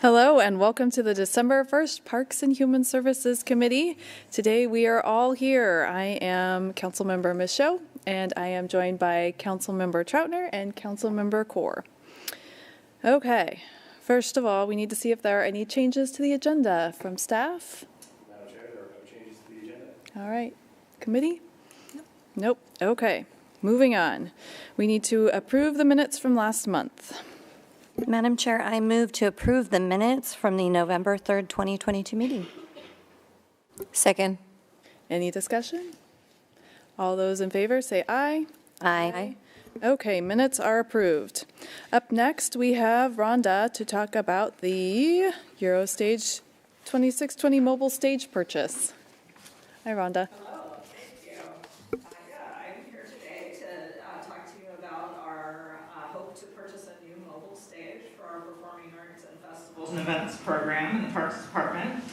Hello and welcome to the December 1st Parks and Human Services Committee. Today we are all here. I am Councilmember Michaud and I am joined by Councilmember Troutner and Councilmember Kaur. Okay, first of all, we need to see if there are any changes to the agenda from staff. Madam Chair, there are no changes to the agenda. All right, committee? Nope. Okay, moving on. We need to approve the minutes from last month. Madam Chair, I move to approve the minutes from the November 3rd, 2022 meeting. Second. Any discussion? All those in favor say aye. Aye. Okay, minutes are approved. Up next, we have Rhonda to talk about the EuroStage 2620 mobile stage purchase. Hi, Rhonda. Hello, thank you. I'm here today to talk to you about our hope to purchase a new mobile stage for our Performing Arts and Festivals and Events program in the Parks Department.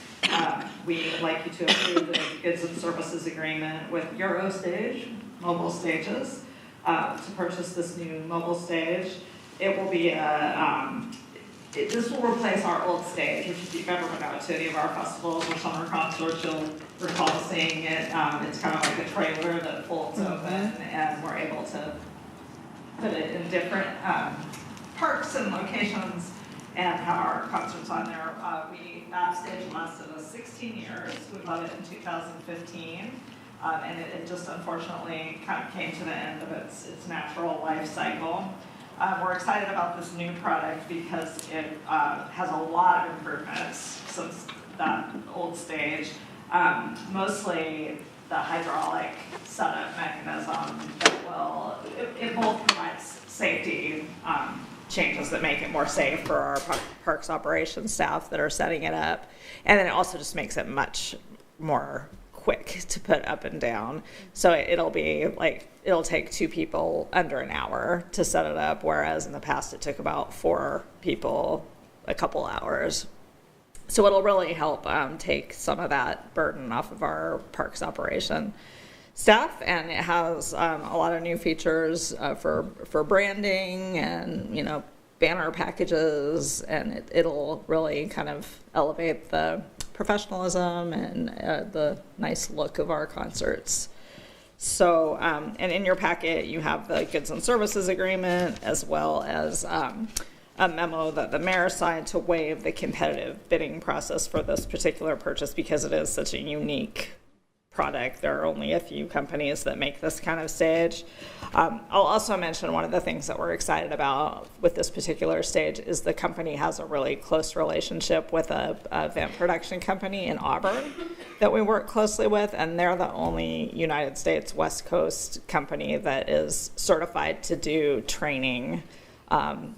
We'd like you to approve the goods and services agreement with EuroStage Mobile Stages to purchase this new mobile stage. It will be this will replace our old stage, which if you've ever been out to any of our festivals or summer concerts, you'll recall seeing it. It's kind of like a trailer that folds open, and we're able to put it in different parks and locations and have our concerts on there. That stage lasted us 16 years. We bought it in 2015. And it just unfortunately kind of came to the end of its natural life cycle. We're excited about this new product because it has a lot of improvements since that old stage. Mostly the hydraulic setup mechanism that it both provides safety changes that make it more safe for our parks operations staff that are setting it up. And then it also just makes it much more quick to put up and down. So it'll take 2 people under an hour to set it up, whereas in the past it took about 4 people a couple hours. So it'll really help take some of that burden off of our parks operation staff, and it has a lot of new features for branding and banner packages, and it'll really kind of elevate the professionalism and the nice look of our concerts. So, and in your packet, you have the goods and services agreement, as well as a memo that the mayor signed to waive the competitive bidding process for this particular purchase because it is such a unique product. There are only a few companies that make this kind of stage. I'll also mention one of the things that we're excited about with this particular stage is the company has a really close relationship with a event production company in Auburn that we work closely with, and they're the only United States West Coast company that is certified to do training on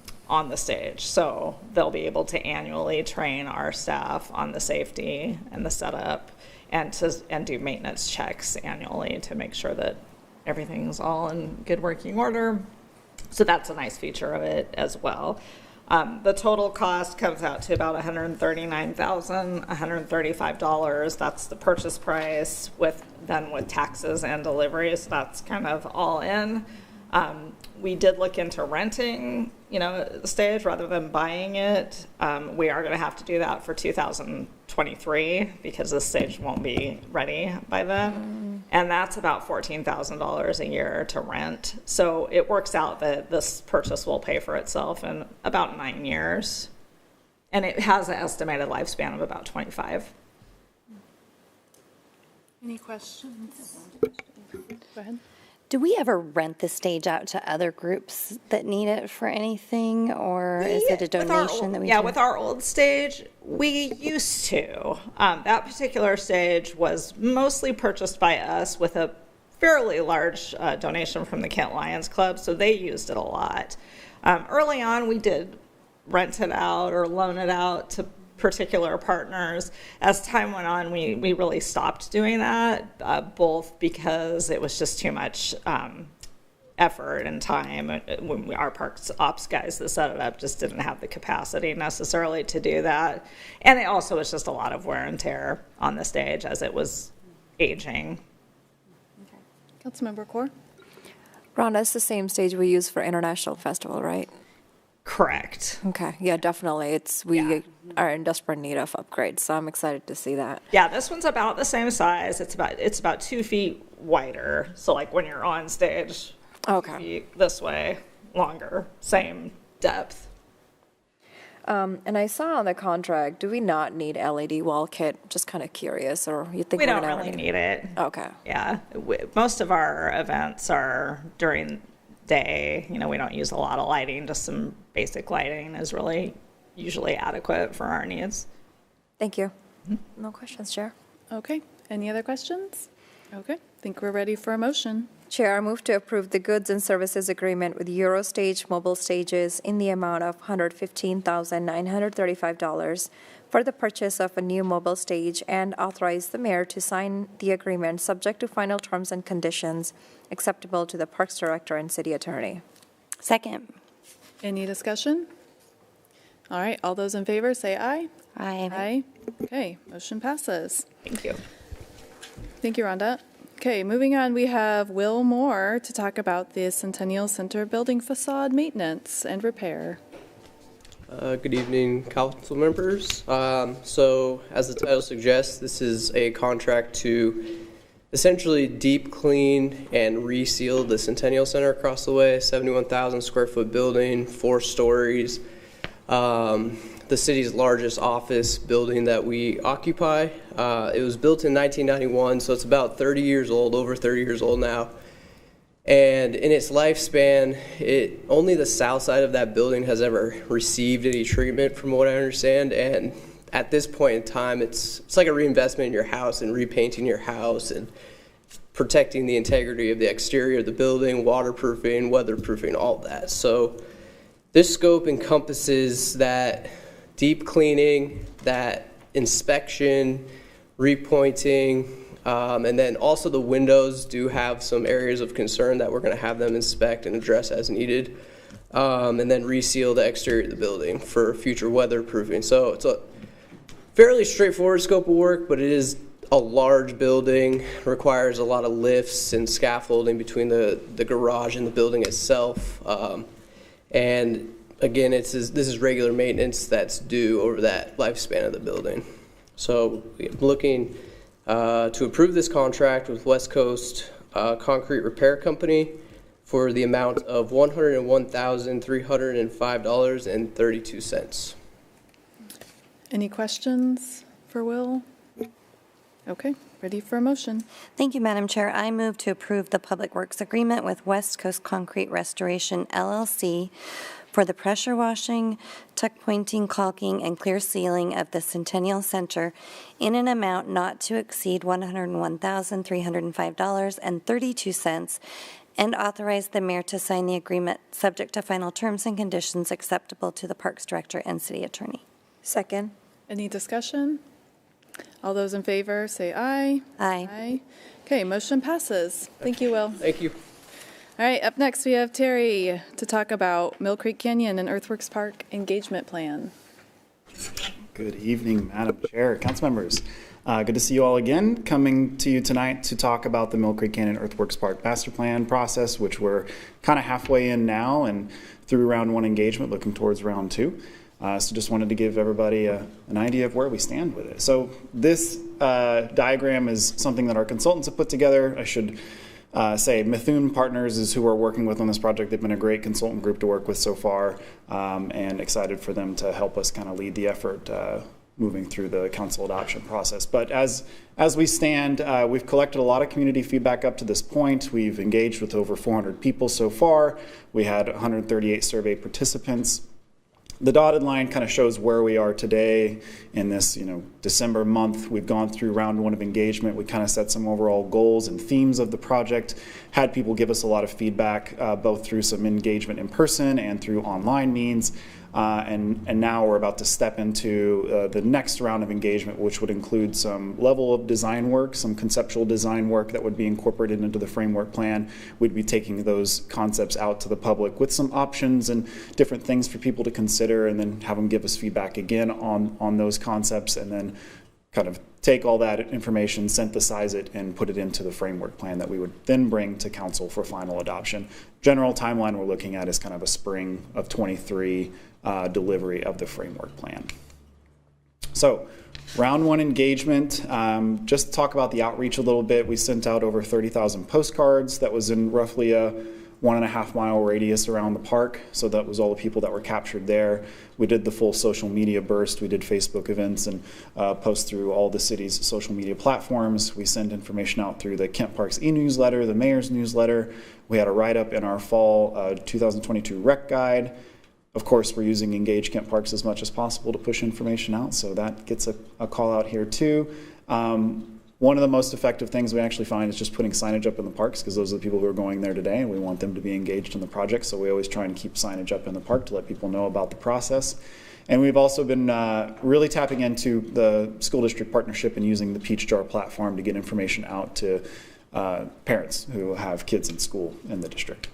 the stage. So they'll be able to annually train our staff on the safety and the setup and do maintenance checks annually to make sure that everything's all in good working order. So that's a nice feature of it as well. The total cost comes out to about $139,135. That's the purchase price with taxes and deliveries. That's kind of all in. We did look into renting, the stage rather than buying it. We are going to have to do that for 2023 because the stage won't be ready by then. And that's about $14,000 a year to rent. So it works out that this purchase will pay for itself in about 9 years. And it has an estimated lifespan of about 25. Any questions? Go ahead. Do we ever rent the stage out to other groups that need it for anything, or is it a donation that we do? Yeah, with our old stage, we used to. That particular stage was mostly purchased by us with a fairly large donation from the Kent Lions Club, so they used it a lot. Early on, we did rent it out or loan it out to particular partners. As time went on, we really stopped doing that, both because it was just too much effort and time. When our parks ops guys that set it up just didn't have the capacity necessarily to do that. And it also was just a lot of wear and tear on the stage as it was aging. Okay. Councilmember Kaur? Rhonda, it's the same stage we use for International Festival, right? Correct. Okay, yeah, definitely. We Yeah. are in desperate need of upgrades, so I'm excited to see that. Yeah, this one's about the same size. It's about 2 feet wider. So like when you're on stage, 2 Okay. feet this way, longer, same depth. And I saw on the contract, do we not need LED wall kit? Just kind of curious, or you think We we're don't gonna really need it. Okay. Yeah, most of our events are during day. You know, we don't use a lot of lighting. Just some basic lighting is really usually adequate for our needs. Thank you. No questions, Chair. Okay, any other questions? Okay, think we're ready for a motion. Chair, I move to approve the goods and services agreement with EuroStage Mobile Stages in the amount of $115,935 for the purchase of a new mobile stage and authorize the mayor to sign the agreement subject to final terms and conditions acceptable to the Parks Director and City Attorney. Second. Any discussion? All right, all those in favor say aye. Aye. Aye. Okay, motion passes. Thank you. Thank you, Rhonda. Okay, moving on, we have Will Moore to talk about the Centennial Center building facade maintenance and repair. Good evening, council members. So, as the title suggests, this is a contract to essentially deep clean and reseal the Centennial Center across the way, 71,000 square foot building, 4 stories. The city's largest office building that we occupy. It was built in 1991, so it's about 30 years old, over 30 years old now. And in its lifespan, only the south side of that building has ever received any treatment, from what I understand. And at this point in time, it's like a reinvestment in your house and repainting your house and protecting the integrity of the exterior of the building, waterproofing, weatherproofing, all of that. So this scope encompasses that deep cleaning, that inspection, repointing, and then also the windows do have some areas of concern that we're going to have them inspect and address as needed, and then reseal the exterior of the building for future weatherproofing. So it's a fairly straightforward scope of work, but it is a large building, requires a lot of lifts and scaffolding between the garage and the building itself. And again, this is regular maintenance that's due over that lifespan of the building. So I'm looking to approve this contract with West Coast Concrete Repair Company for the amount of $101,305.32. Any questions for Will? Okay, ready for a motion. Thank you, Madam Chair. I move to approve the Public Works Agreement with West Coast Concrete Restoration, LLC, for the pressure washing, tuck pointing, caulking, and clear sealing of the Centennial Center in an amount not to exceed $101,305.32, and authorize the mayor to sign the agreement subject to final terms and conditions acceptable to the Parks Director and City Attorney. Second. Any discussion? All those in favor say aye. Aye. Aye. Okay, motion passes. Thank you, Will. Thank you. All right, up next we have Terry to talk about Mill Creek Canyon and Earthworks Park engagement plan. Good evening, Madam Chair, council members. Good to see you all again. Coming to you tonight to talk about the Mill Creek Canyon Earthworks Park master plan process, which we're kind of halfway in now and through round 1 engagement, looking towards round 2. So just wanted to give everybody an idea of where we stand with it. So this diagram is something that our consultants have put together. I should say Mithun Partners is who we're working with on this project. They've been a great consultant group to work with so far, and excited for them to help us kind of lead the effort moving through the council adoption process. But as we stand, we've collected a lot of community feedback up to this point. We've engaged with over 400 people so far. We had 138 survey participants. The dotted line kind of shows where we are today in this, December month. We've gone through round 1 of engagement. We kind of set some overall goals and themes of the project, had people give us a lot of feedback, both through some engagement in person and through online means. And now we're about to step into the next round of engagement, which would include some level of design work, some conceptual design work that would be incorporated into the framework plan. We'd be taking those concepts out to the public with some options and different things for people to consider, and then have them give us feedback again on those concepts, and then kind of take all that information, synthesize it, and put it into the framework plan that we would then bring to council for final adoption. General timeline we're looking at is kind of a spring of 23 delivery of the framework plan. So round one engagement, just to talk about the outreach a little bit, we sent out over 30,000 postcards. That was in roughly a 1.5 mile radius around the park. So that was all the people that were captured there. We did the full social media burst. We did Facebook events and posts through all the city's social media platforms. We send information out through the Kent Parks e-newsletter, the mayor's newsletter. We had a write-up in our fall 2022 rec guide. Of course, we're using Engage Kent Parks as much as possible to push information out, so that gets a call out here too. One of the most effective things we actually find is just putting signage up in the parks, because those are the people who are going there today, and we want them to be engaged in the project, so we always try and keep signage up in the park to let people know about the process. And we've also been really tapping into the school district partnership and using the Peach Jar platform to get information out to parents who have kids in school in the district.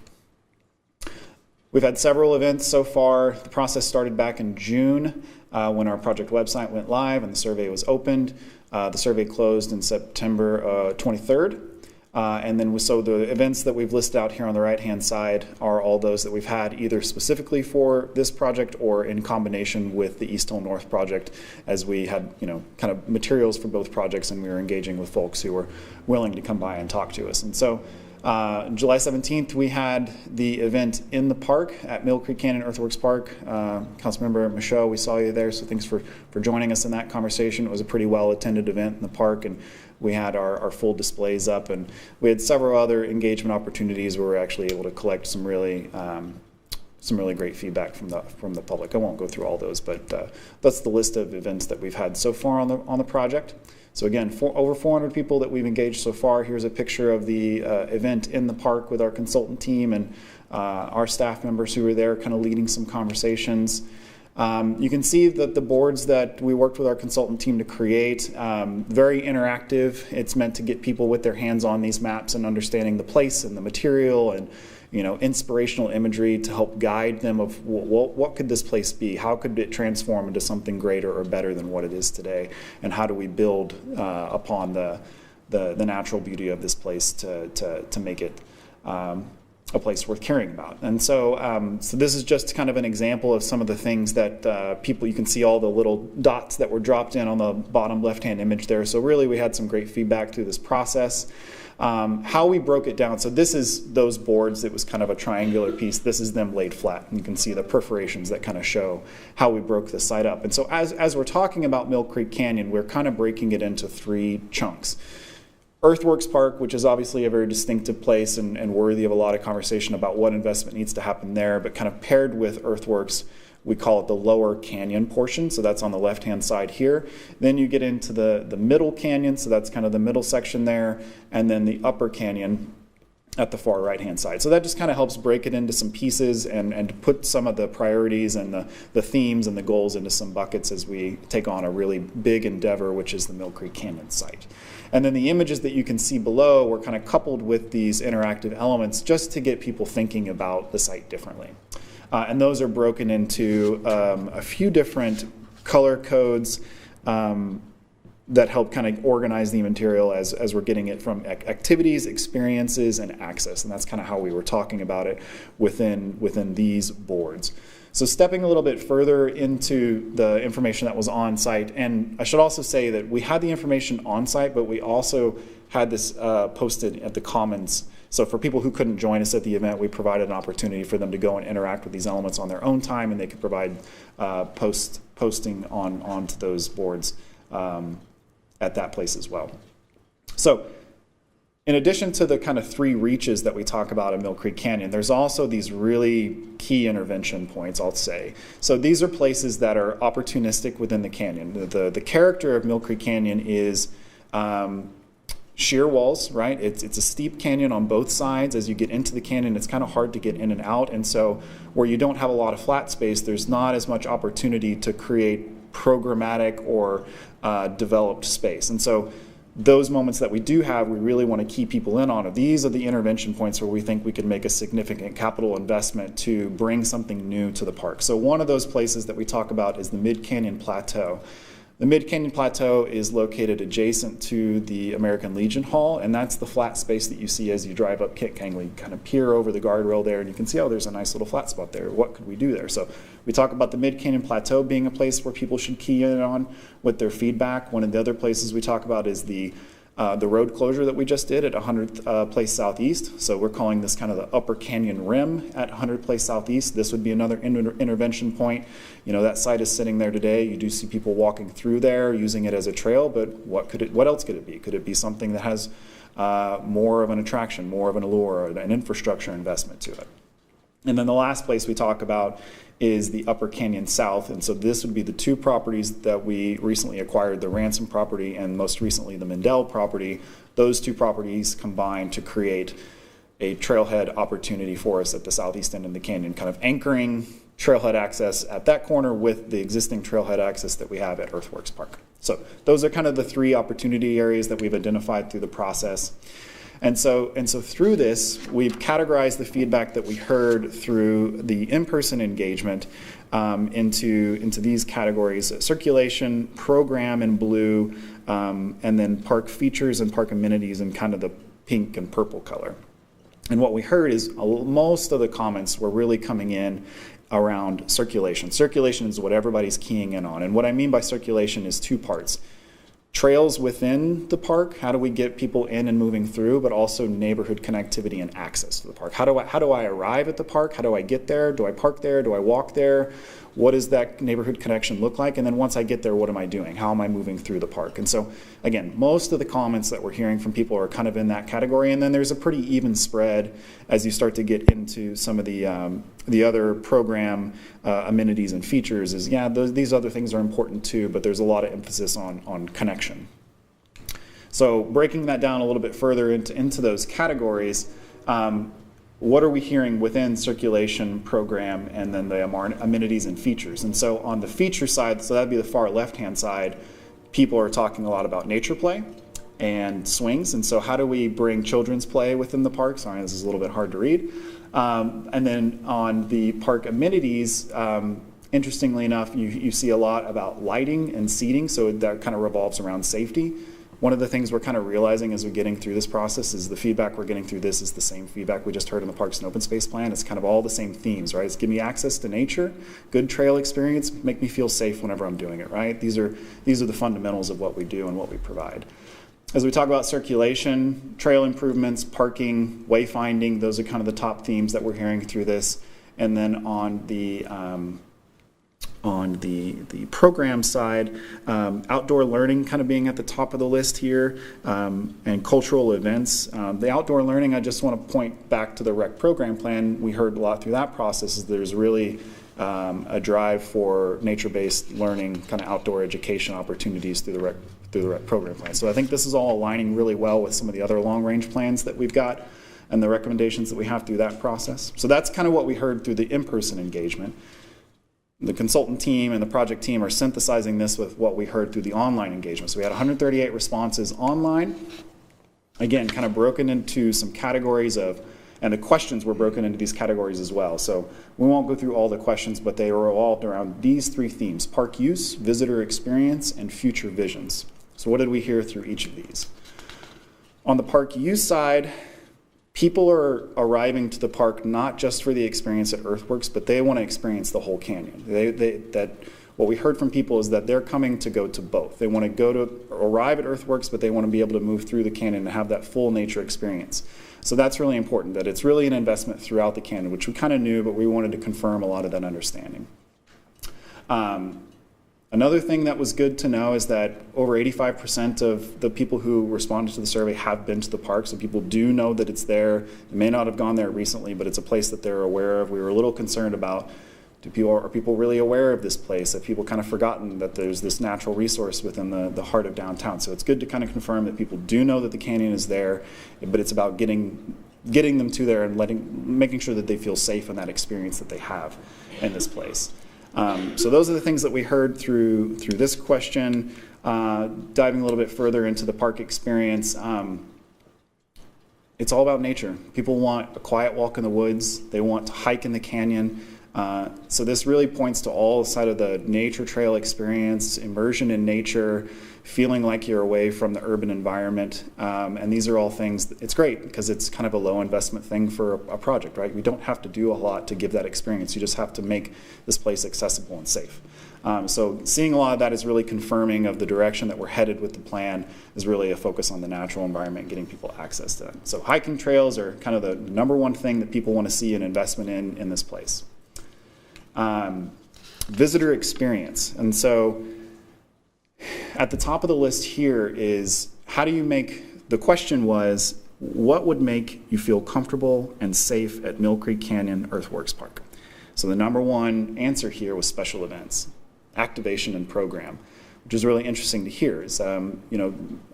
We've had several events so far. The process started back in June when our project website went live and the survey was opened. The survey closed in September 23rd. And then so the events that we've listed out here on the right-hand side are all those that we've had either specifically for this project or in combination with the East Hill North project, as we had, kind of materials for both projects, and we were engaging with folks who were willing to come by and talk to us. And so July 17th, we had the event in the park at Mill Creek Canyon Earthworks Park. Councilmember Michaud, we saw you there, so thanks for joining us in that conversation. It was a pretty well-attended event in the park, and we had our full displays up, and we had several other engagement opportunities where we were actually able to collect some really great feedback from the public. I won't go through all those, but that's the list of events that we've had so far on the project. So again, over 400 people that we've engaged so far. Here's a picture of the event in the park with our consultant team and our staff members who were there kind of leading some conversations. You can see that the boards that we worked with our consultant team to create, very interactive. It's meant to get people with their hands on these maps and understanding the place and the material and inspirational imagery to help guide them of what could this place be? How could it transform into something greater or better than what it is today? And how do we build upon the natural beauty of this place to make it a place worth caring about? And so, so this is just kind of an example of some of the things that people, you can see all the little dots that were dropped in on the bottom left-hand image there. So really we had some great feedback through this process. How we broke it down, so this is those boards. It was kind of a triangular piece. This is them laid flat, and you can see the perforations that kind of show how we broke the site up. And so as we're talking about Mill Creek Canyon, we're kind of breaking it into 3 chunks. Earthworks Park, which is obviously a very distinctive place and worthy of a lot of conversation about what investment needs to happen there, but kind of paired with Earthworks, we call it the lower canyon portion, so that's on the left-hand side here. Then you get into the middle canyon, so that's kind of the middle section there, and then the upper canyon at the far right-hand side. So that just kind of helps break it into some pieces and put some of the priorities and the themes and the goals into some buckets as we take on a really big endeavor, which is the Mill Creek Canyon site. And then the images that you can see below were kind of coupled with these interactive elements just to get people thinking about the site differently. And those are broken into a few different color codes that help kind of organize the material as we're getting it from activities, experiences, and access. And that's kind of how we were talking about it within these boards. So stepping a little bit further into the information that was on site, and I should also say that we had the information on site, but we also had this posted at the Commons. So for people who couldn't join us at the event, we provided an opportunity for them to go and interact with these elements on their own time, and they could provide posting onto those boards at that place as well. So in addition to the kind of 3 reaches that we talk about in Mill Creek Canyon, there's also these really key intervention points, I'll say. So these are places that are opportunistic within the canyon. The character of Mill Creek Canyon is sheer walls, right? It's a steep canyon on both sides. As you get into the canyon, it's kind of hard to get in and out. And so where you don't have a lot of flat space, there's not as much opportunity to create programmatic or developed space. And so those moments that we do have, we really want to keep people in on. These are the intervention points where we think we could make a significant capital investment to bring something new to the park. So one of those places that we talk about is the Mid-Canyon Plateau. The Mid-Canyon Plateau is located adjacent to the American Legion Hall, and that's the flat space that you see as you drive up Kit Kangley. You kind of peer over the guardrail there, and you can see, oh, there's a nice little flat spot there. What could we do there? So we talk about the Mid-Canyon Plateau being a place where people should key in on with their feedback. One of the other places we talk about is the road closure that we just did at 100th Place Southeast. So we're calling this kind of the Upper Canyon Rim at 100th Place Southeast. This would be another intervention point. You know, that site is sitting there today. You do see people walking through there, using it as a trail, but what else could it be? Could it be something that has more of an attraction, more of an allure, an infrastructure investment to it? And then the last place we talk about is the Upper Canyon South, and so this would be the two properties that we recently acquired, the Ransom property and most recently the Mendel property. Those two properties combine to create a trailhead opportunity for us at the southeast end of the canyon, kind of anchoring trailhead access at that corner with the existing trailhead access that we have at Earthworks Park. So those are kind of the three opportunity areas that we've identified through the process. And so through this, we've categorized the feedback that we heard through the in-person engagement into these categories: circulation, program in blue, and then park features and park amenities in kind of the pink and purple color. And what we heard is most of the comments were really coming in around circulation. Circulation is what everybody's keying in on. And what I mean by circulation is two parts. Trails within the park, how do we get people in and moving through, but also neighborhood connectivity and access to the park. How do I arrive at the park? How do I get there? Do I park there? Do I walk there? What does that neighborhood connection look like? And then once I get there, what am I doing? How am I moving through the park? And so, again, most of the comments that we're hearing from people are kind of in that category, and then there's a pretty even spread as you start to get into some of the other program amenities and features. Is these other things are important too, but there's a lot of emphasis on connection. So breaking that down a little bit further into those categories, what are we hearing within circulation, program, and then the amenities and features? And so on the feature side, so that'd be the far left-hand side, people are talking a lot about nature play and swings. And so how do we bring children's play within the park? Sorry, this is a little bit hard to read. And then on the park amenities, interestingly enough, you see a lot about lighting and seating, so that kind of revolves around safety. One of the things we're kind of realizing as we're getting through this process is the feedback we're getting through this is the same feedback we just heard in the Parks and Open Space Plan. It's kind of all the same themes, right? It's give me access to nature, good trail experience, make me feel safe whenever I'm doing it, right? These are the fundamentals of what we do and what we provide. As we talk about circulation, trail improvements, parking, wayfinding, those are kind of the top themes that we're hearing through this. And then on the program side, outdoor learning kind of being at the top of the list here, and cultural events. The outdoor learning, I just want to point back to the rec program plan. We heard a lot through that process is there's really a drive for nature-based learning, kind of outdoor education opportunities through the rec program plan. So I think this is all aligning really well with some of the other long-range plans that we've got and the recommendations that we have through that process. So that's kind of what we heard through the in-person engagement. The consultant team and the project team are synthesizing this with what we heard through the online engagement. So we had 138 responses online, again, kind of broken into some categories of, and the questions were broken into these categories as well. So we won't go through all the questions, but they were revolved around these three themes: park use, visitor experience, and future visions. So what did we hear through each of these? On the park use side, people are arriving to the park not just for the experience at Earthworks, but they want to experience the whole canyon. What we heard from people is that they're coming to go to both. They want to arrive at Earthworks, but they want to be able to move through the canyon and have that full nature experience. So that's really important, that it's really an investment throughout the canyon, which we kind of knew, but we wanted to confirm a lot of that understanding. Another thing that was good to know is that over 85% of the people who responded to the survey have been to the park, so people do know that it's there. They may not have gone there recently, but it's a place that they're aware of. We were a little concerned about, are people really aware of this place? Have people kind of forgotten that there's this natural resource within the heart of downtown? So it's good to kind of confirm that people do know that the canyon is there, but it's about getting them to there and making sure that they feel safe in that experience that they have in this place. So those are the things that we heard through this question. Diving a little bit further into the park experience, it's all about nature. People want a quiet walk in the woods. They want to hike in the canyon. So this really points to all side of the nature trail experience, immersion in nature, feeling like you're away from the urban environment. And these are all things, it's great because it's kind of a low investment thing for a project, right? We don't have to do a lot to give that experience. You just have to make this place accessible and safe. So seeing a lot of that is really confirming of the direction that we're headed with the plan is really a focus on the natural environment, getting people access to that. So hiking trails are kind of the number one thing that people want to see an investment in this place. Visitor experience. And so at the top of the list here is how do you make, the question was, what would make you feel comfortable and safe at Mill Creek Canyon Earthworks Park? So the number one answer here was special events, activation and program, which is really interesting to hear. Is I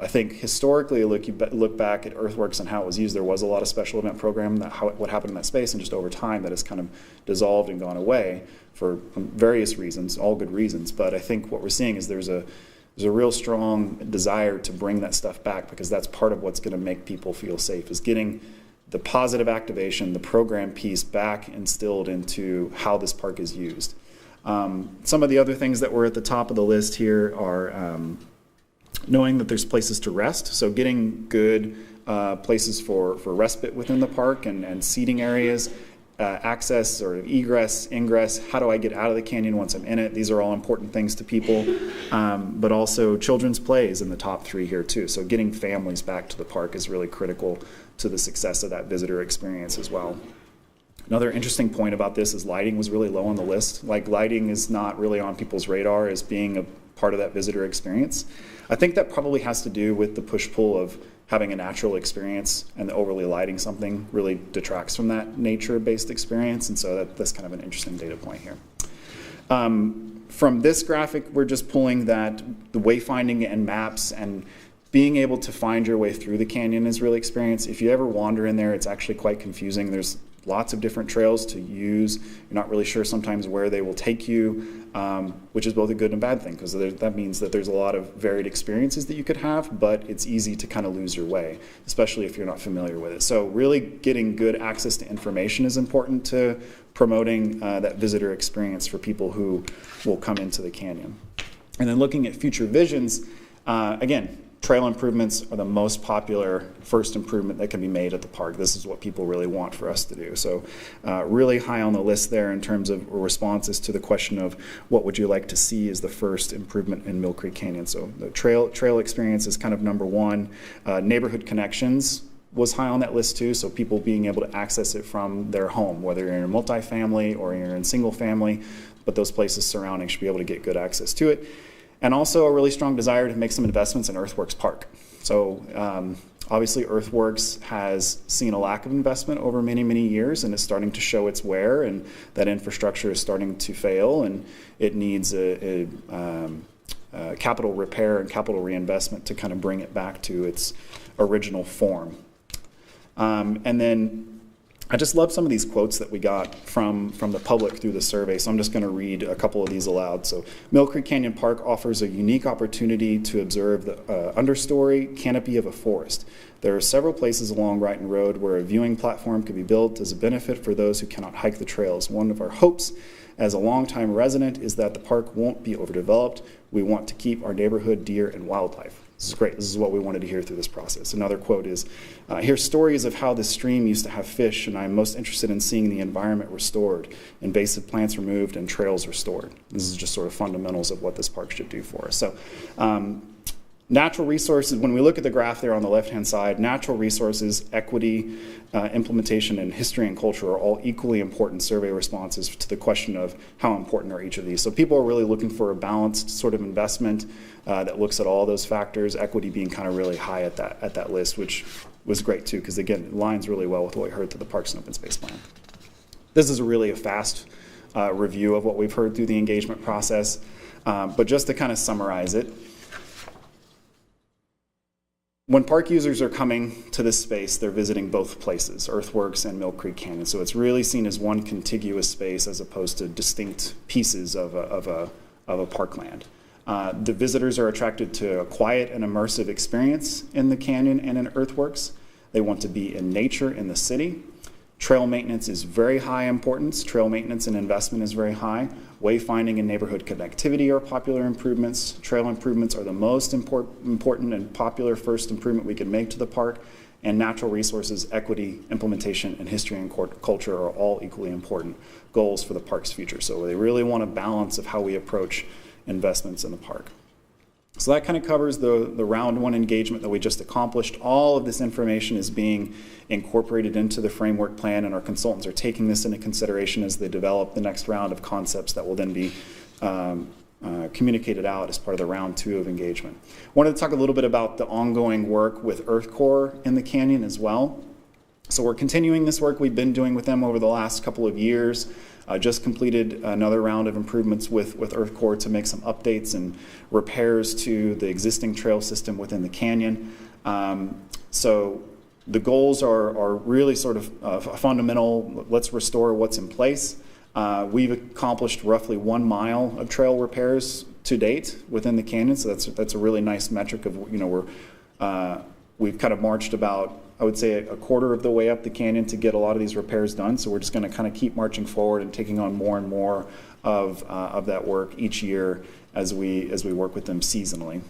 think historically, you look back at Earthworks and how it was used, there was a lot of special event program, what happened in that space, and just over time that has kind of dissolved and gone away for various reasons, all good reasons. But I think what we're seeing is there's a real strong desire to bring that stuff back because that's part of what's going to make people feel safe, is getting the positive activation, the program piece back instilled into how this park is used. Some of the other things that were at the top of the list here are knowing that there's places to rest, so getting good places for respite within the park and seating areas, access or egress, ingress, how do I get out of the canyon once I'm in it? These are all important things to people, but also children's play is in the top three here too, so getting families back to the park is really critical to the success of that visitor experience as well. Another interesting point about this is lighting was really low on the list. Like lighting is not really on people's radar as being a part of that visitor experience. I think that probably has to do with the push-pull of having a natural experience, and the overly lighting something really detracts from that nature-based experience, and so that's kind of an interesting data point here. From this graphic, we're just pulling that the wayfinding and maps and being able to find your way through the canyon is really experience. If you ever wander in there, it's actually quite confusing. There's lots of different trails to use. You're not really sure sometimes where they will take you, which is both a good and bad thing, because that means that there's a lot of varied experiences that you could have, but it's easy to kind of lose your way, especially if you're not familiar with it. So really getting good access to information is important to promoting that visitor experience for people who will come into the canyon. And then looking at future visions, again, trail improvements are the most popular first improvement that can be made at the park. This is what people really want for us to do. So really high on the list there in terms of responses to the question of what would you like to see as the first improvement in Mill Creek Canyon. So the trail experience is kind of number one. Neighborhood connections was high on that list too, so people being able to access it from their home, whether you're in a multifamily or you're in single family, but those places surrounding should be able to get good access to it. And also a really strong desire to make some investments in Earthworks Park. So obviously Earthworks has seen a lack of investment over many, many years, and is starting to show its wear, and that infrastructure is starting to fail, and it needs a capital repair and capital reinvestment to kind of bring it back to its original form. And then I just love some of these quotes that we got from the public through the survey, so I'm just going to read a couple of these aloud. So, Mill Creek Canyon Park offers a unique opportunity to observe the understory canopy of a forest. There are several places along Wrighton Road where a viewing platform could be built as a benefit for those who cannot hike the trails. One of our hopes as a longtime resident is that the park won't be overdeveloped. We want to keep our neighborhood, deer, and wildlife. This is great. This is what we wanted to hear through this process. Another quote is, hear stories of how this stream used to have fish, and I'm most interested in seeing the environment restored, invasive plants removed, and trails restored. This is just sort of fundamentals of what this park should do for us. So natural resources, when we look at the graph there on the left-hand side, natural resources, equity, implementation, and history and culture are all equally important survey responses to the question of how important are each of these. So people are really looking for a balanced sort of investment that looks at all those factors, equity being kind of really high at that list, which was great too, because again, it lines really well with what we heard through the Parks and Open Space Plan. This is really a fast review of what we've heard through the engagement process, but just to kind of summarize it, when park users are coming to this space, they're visiting both places, Earthworks and Mill Creek Canyon. So it's really seen as one contiguous space as opposed to distinct pieces of a parkland. The visitors are attracted to a quiet and immersive experience in the canyon and in Earthworks. They want to be in nature in the city. Trail maintenance is very high importance. Trail maintenance and investment is very high. Wayfinding and neighborhood connectivity are popular improvements. Trail improvements are the most important and popular first improvement we can make to the park. And natural resources, equity, implementation, and history and culture are all equally important goals for the park's future. So they really want a balance of how we approach investments in the park. So that kind of covers the round one engagement that we just accomplished. All of this information is being incorporated into the framework plan, and our consultants are taking this into consideration as they develop the next round of concepts that will then be communicated out as part of the round two of engagement. I wanted to talk a little bit about the ongoing work with Earthcore in the canyon as well. So we're continuing this work we've been doing with them over the last couple of years. Just completed another round of improvements with Earthcore to make some updates and repairs to the existing trail system within the canyon. So the goals are really sort of fundamental. Let's restore what's in place. We've accomplished roughly 1 mile of trail repairs to date within the canyon, so that's a really nice metric of, we've kind of marched about, I would say, a quarter of the way up the canyon to get a lot of these repairs done. So we're just going to kind of keep marching forward and taking on more and more of that work each year as we work with them seasonally.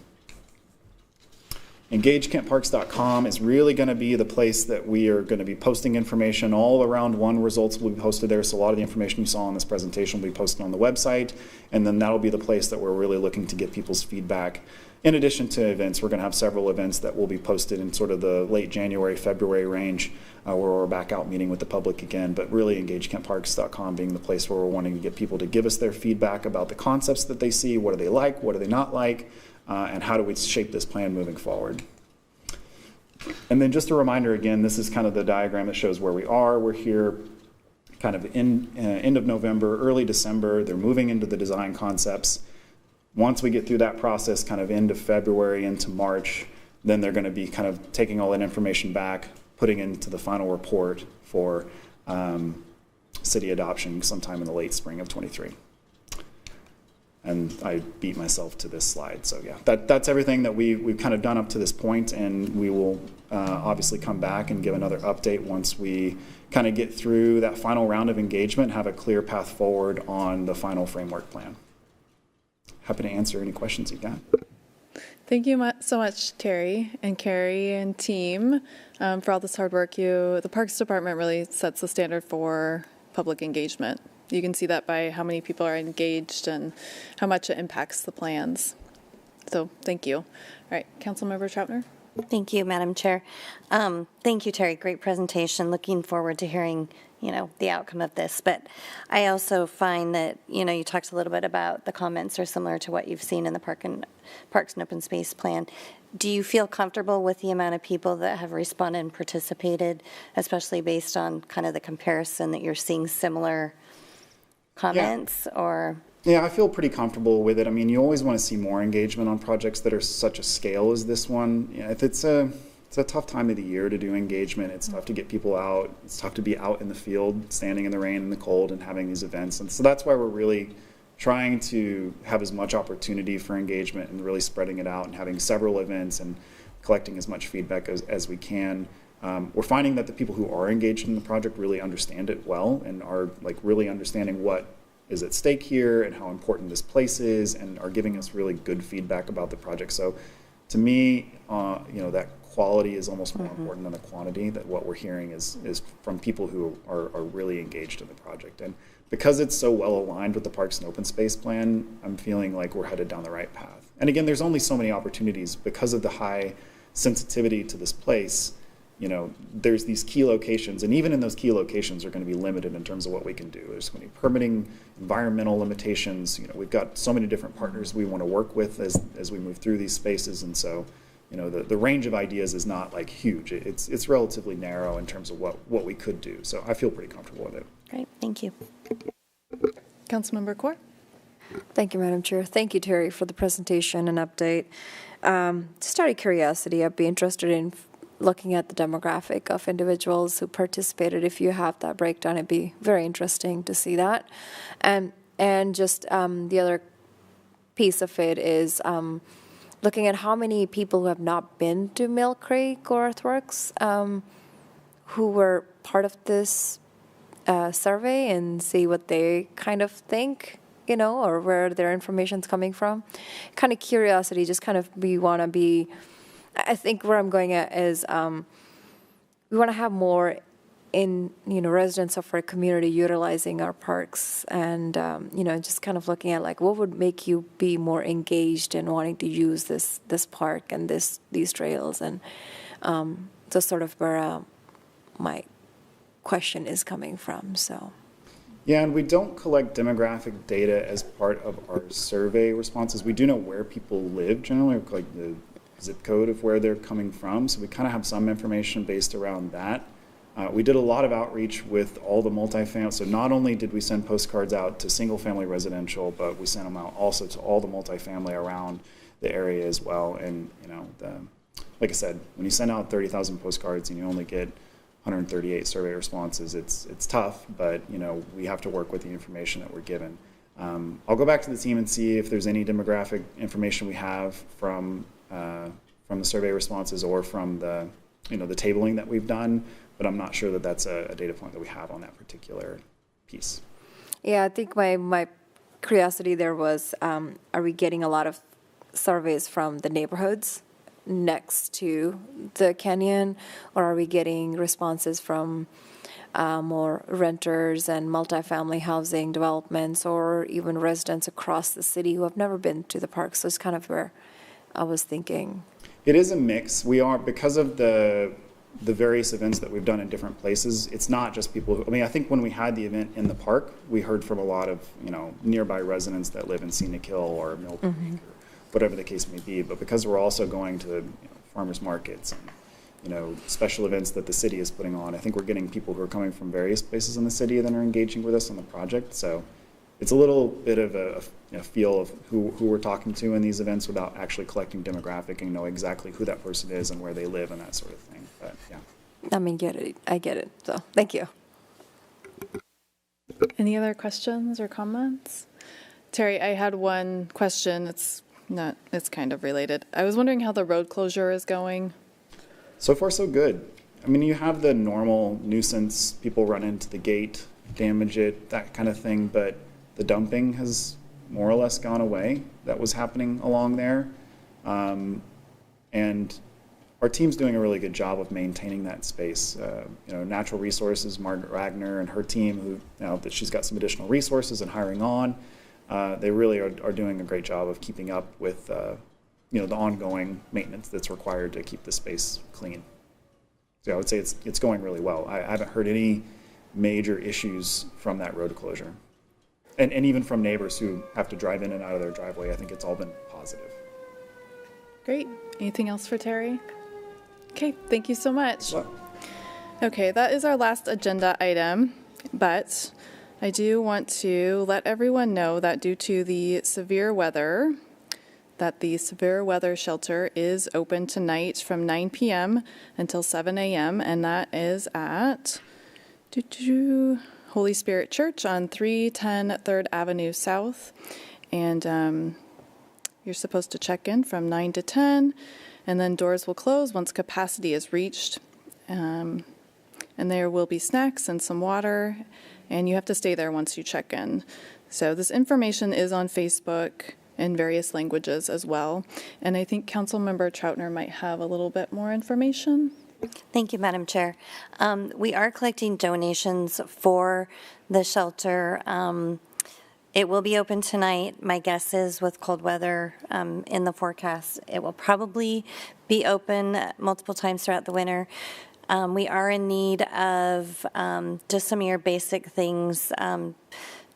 EngageKentParks.com is really going to be the place that we are going to be posting information. All around one results will be posted there, so a lot of the information you saw in this presentation will be posted on the website, and then that'll be the place that we're really looking to get people's feedback. In addition to events, we're going to have several events that will be posted in sort of the late January, February range, where we're back out meeting with the public again, but really EngageKentParks.com being the place where we're wanting to get people to give us their feedback about the concepts that they see, what do they like, what do they not like, and how do we shape this plan moving forward. And then just a reminder again, this is kind of the diagram that shows where we are. We're here kind of in end of November, early December. They're moving into the design concepts. Once we get through that process, kind of end of February into March, then they're going to be kind of taking all that information back, putting into the final report for city adoption sometime in the late spring of 23. And I beat myself to this slide. So yeah, that's everything that we've kind of done up to this point, and we will obviously come back and give another update once we kind of get through that final round of engagement, have a clear path forward on the final framework plan. Happy to answer any questions you've got. Thank you so much, Terry and Carrie and team, for all this hard work. The Parks Department really sets the standard for public engagement. You can see that by how many people are engaged and how much it impacts the plans. So thank you. All right, Councilmember Troutner. Thank you, Madam Chair. Thank you, Terry. Great presentation. Looking forward to hearing, the outcome of this. But I also find that, you talked a little bit about the comments are similar to what you've seen in the Parks and Open Space Plan. Do you feel comfortable with the amount of people that have responded and participated, especially based on kind of the comparison that you're seeing similar comments? Yeah, I feel pretty comfortable with it. I mean, you always want to see more engagement on projects that are such a scale as this one. It's a tough time of the year to do engagement. It's tough to get people out. It's tough to be out in the field, standing in the rain and the cold and having these events. And so that's why we're really trying to have as much opportunity for engagement and really spreading it out and having several events and collecting as much feedback as we can. We're finding that the people who are engaged in the project really understand it well and are really understanding what is at stake here and how important this place is, and are giving us really good feedback about the project. So to me, that quality is almost more important than the quantity. That what we're hearing is from people who are really engaged in the project. And because it's so well aligned with the Parks and Open Space Plan, I'm feeling like we're headed down the right path. And again, there's only so many opportunities because of the high sensitivity to this place. There's these key locations, and even in those key locations are going to be limited in terms of what we can do. There's going to be permitting, environmental limitations. We've got so many different partners we want to work with as we move through these spaces, and so the range of ideas is not huge. It's relatively narrow in terms of what we could do. So I feel pretty comfortable with it. Great, thank you. Councilmember Kaur. Thank you, Madam Chair. Thank you, Terry, for the presentation and update. Just out of curiosity, I'd be interested in looking at the demographic of individuals who participated. If you have that breakdown, it'd be very interesting to see that. And just the other piece of it is looking at how many people who have not been to Mill Creek or Earthworks, who were part of this survey and see what they kind of think, or where their information's coming from. Kind of curiosity, just kind of I think where I'm going at is we want to have more residents of our community utilizing our parks, and just kind of looking at what would make you be more engaged in wanting to use this park and these trails, and that's sort of where my question is coming from. So. Yeah, and we don't collect demographic data as part of our survey responses. We do know where people live generally, like the zip code of where they're coming from, so we kind of have some information based around that. We did a lot of outreach with all the multifamily, so not only did we send postcards out to single-family residential, but we sent them out also to all the multifamily around the area as well. And, like I said, when you send out 30,000 postcards and you only get 138 survey responses, it's tough, but we have to work with the information that we're given. I'll go back to the team and see if there's any demographic information we have from the survey responses or from the the tabling that we've done, but I'm not sure that that's a data point that we have on that particular piece. Yeah, I think my curiosity there was, are we getting a lot of surveys from the neighborhoods next to the canyon, or are we getting responses from more renters and multifamily housing developments, or even residents across the city who have never been to the park? So it's kind of where I was thinking. It is a mix. We are, because of the various events that we've done in different places, it's not just people I think when we had the event in the park, we heard from a lot of nearby residents that live in Scenic Hill or Mill Creek, or whatever the case may be. But because we're also going to farmers markets and special events that the city is putting on, I think we're getting people who are coming from various places in the city that are engaging with us on the project. So it's a little bit of a feel of who we're talking to in these events without actually collecting demographic and know exactly who that person is and where they live and that sort of thing. But yeah. I get it. So thank you. Any other questions or comments? Terry, I had one question. It's kind of related. I was wondering how the road closure is going. So far, so good. You have the normal nuisance, people run into the gate, damage it, that kind of thing, but the dumping has more or less gone away that was happening along there. And our team's doing a really good job of maintaining that space. Natural Resources, Margaret Ragnar and her team, who now that she's got some additional resources and hiring on, they really are doing a great job of keeping up with the ongoing maintenance that's required to keep the space clean. So I would say it's going really well. I haven't heard any major issues from that road closure. And even from neighbors who have to drive in and out of their driveway, I think it's all been positive. Great. Anything else for Terry? Okay, thank you so much. Well, okay, that is our last agenda item, but I do want to let everyone know that due to the severe weather, that the severe weather shelter is open tonight from 9 p.m. until 7 a.m., and that is at Holy Spirit Church on 310 3rd Avenue South. And you're supposed to check in from 9 to 10, and then doors will close once capacity is reached. And there will be snacks and some water, and you have to stay there once you check in. So this information is on Facebook in various languages as well. And I think Councilmember Troutner might have a little bit more information. Thank you, Madam Chair. We are collecting donations for the shelter. It will be open tonight. My guess is with cold weather in the forecast, it will probably be open multiple times throughout the winter. We are in need of just some of your basic things,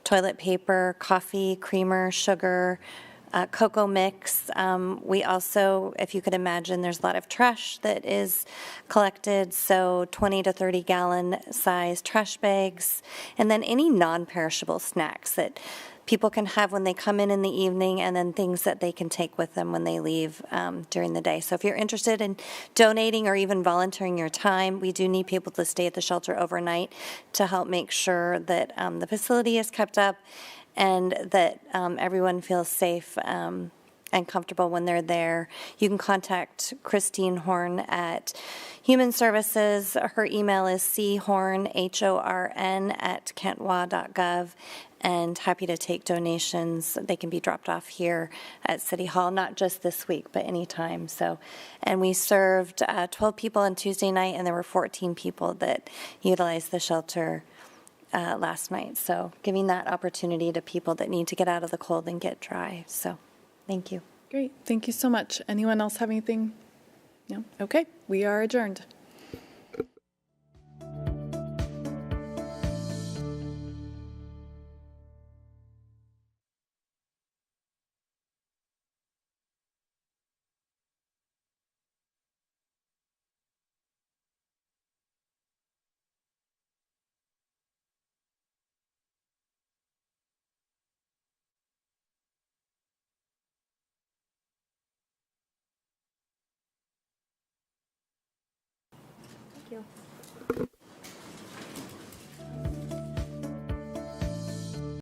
toilet paper, coffee, creamer, sugar, cocoa mix. We also, if you could imagine, there's a lot of trash that is collected, so 20 to 30 gallon size trash bags, and then any non-perishable snacks that people can have when they come in the evening, and then things that they can take with them when they leave during the day. So if you're interested in donating or even volunteering your time, we do need people to stay at the shelter overnight to help make sure that the facility is kept up and that everyone feels safe and comfortable when they're there. You can contact Christine Horn at Human Services. Her email is chorn, HORN, @kentwa.gov, and happy to take donations. They can be dropped off here at City Hall, not just this week, but anytime. So, and we served 12 people on Tuesday night, and there were 14 people that utilized the shelter last night. So giving that opportunity to people that need to get out of the cold and get dry. So thank you. Great. Thank you so much. Anyone else have anything? No? Okay. We are adjourned. Thank you.